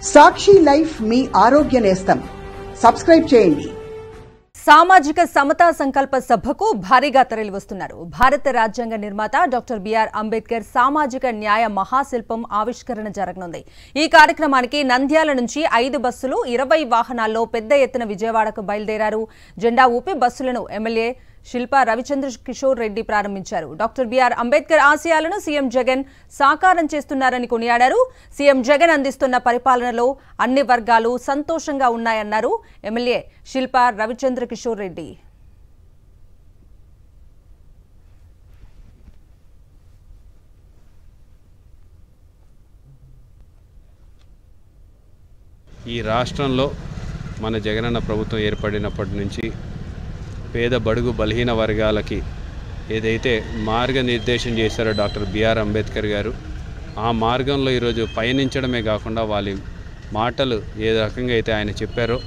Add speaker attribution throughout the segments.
Speaker 1: సాక్షి life మీ ఆరోగ్య నేస్తం. Subscribe చేయండి.
Speaker 2: సామాజిక సమతా సంకల్ప సభకు భారీగా తరలివస్తున్నారు. భారత రాజ్యాంగ నిర్మాత డాక్టర్ బిఆర్ అంబేద్కర్ సామాజిక న్యాయ మహాశిల్పం ఆవిష్కరణ జరగనుంది. ఈ కార్యక్రమానికి నంద్యాల నుంచి 5 బస్సులు 20 వాహనాల్లో పెద్ద ఎత్తున విజయవాడకు బయలుదేరారు. జెండా ఊపి బస్సులను ఎమ్మెల్యే శిల్పా రవిచంద్ర కిషోర్ రెడ్డి ప్రారంభించారు. డాక్టర్ బిఆర్ అంబేద్కర్ ఆశయాలను సీఎం జగన్ సాకారం చేస్తున్నారని కొనియాడారు. సీఎం జగన్ అందిస్తున్న పరిపాలనలో అన్ని వర్గాలు సంతోషంగా ఉన్నాయన్నారు ఎమ్మెల్యే శిల్పా రవిచంద్ర కిషోర్ రెడ్డి.
Speaker 3: ఈ రాష్ట్రంలో మన జగనన్న ప్రభుత్వం ఏర్పడినప్పటి నుంచి పేద బడుగు బలహీన వర్గాలకి ఏదైతే మార్గనిర్దేశం చేశారో డాక్టర్ బిఆర్ అంబేద్కర్ గారు, ఆ మార్గంలో ఈరోజు పయనించడమే కాకుండా వాళ్ళ మాటలు ఏ రకంగా అయితే ఆయన చెప్పారో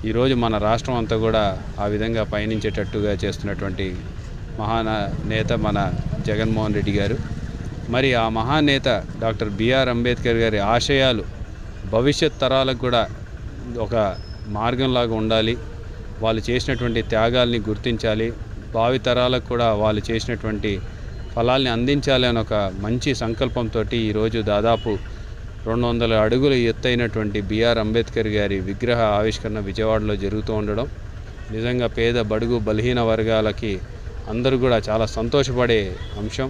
Speaker 3: ఈరోజు మన రాష్ట్రం అంతా కూడా ఆ విధంగా పయనించేటట్టుగా చేస్తున్నటువంటి మహానేత మన జగన్మోహన్ రెడ్డి గారు. మరి ఆ మహానేత డాక్టర్ బిఆర్ అంబేద్కర్ గారి ఆశయాలు భవిష్యత్ తరాలకు కూడా ఒక మార్గంలాగా ఉండాలి. వాళ్ళు చేసినటువంటి త్యాగాల్ని గుర్తించాలి, భావితరాలకు కూడా వాళ్ళు చేసినటువంటి ఫలాల్ని అందించాలి అని ఒక మంచి సంకల్పంతో ఈరోజు దాదాపు 200 అడుగుల ఎత్తైనటువంటి బిఆర్ అంబేద్కర్ గారి విగ్రహ ఆవిష్కరణ విజయవాడలో జరుగుతూ ఉండడం నిజంగా పేద బడుగు బలహీన వర్గాలకి అందరూ కూడా చాలా సంతోషపడే అంశం.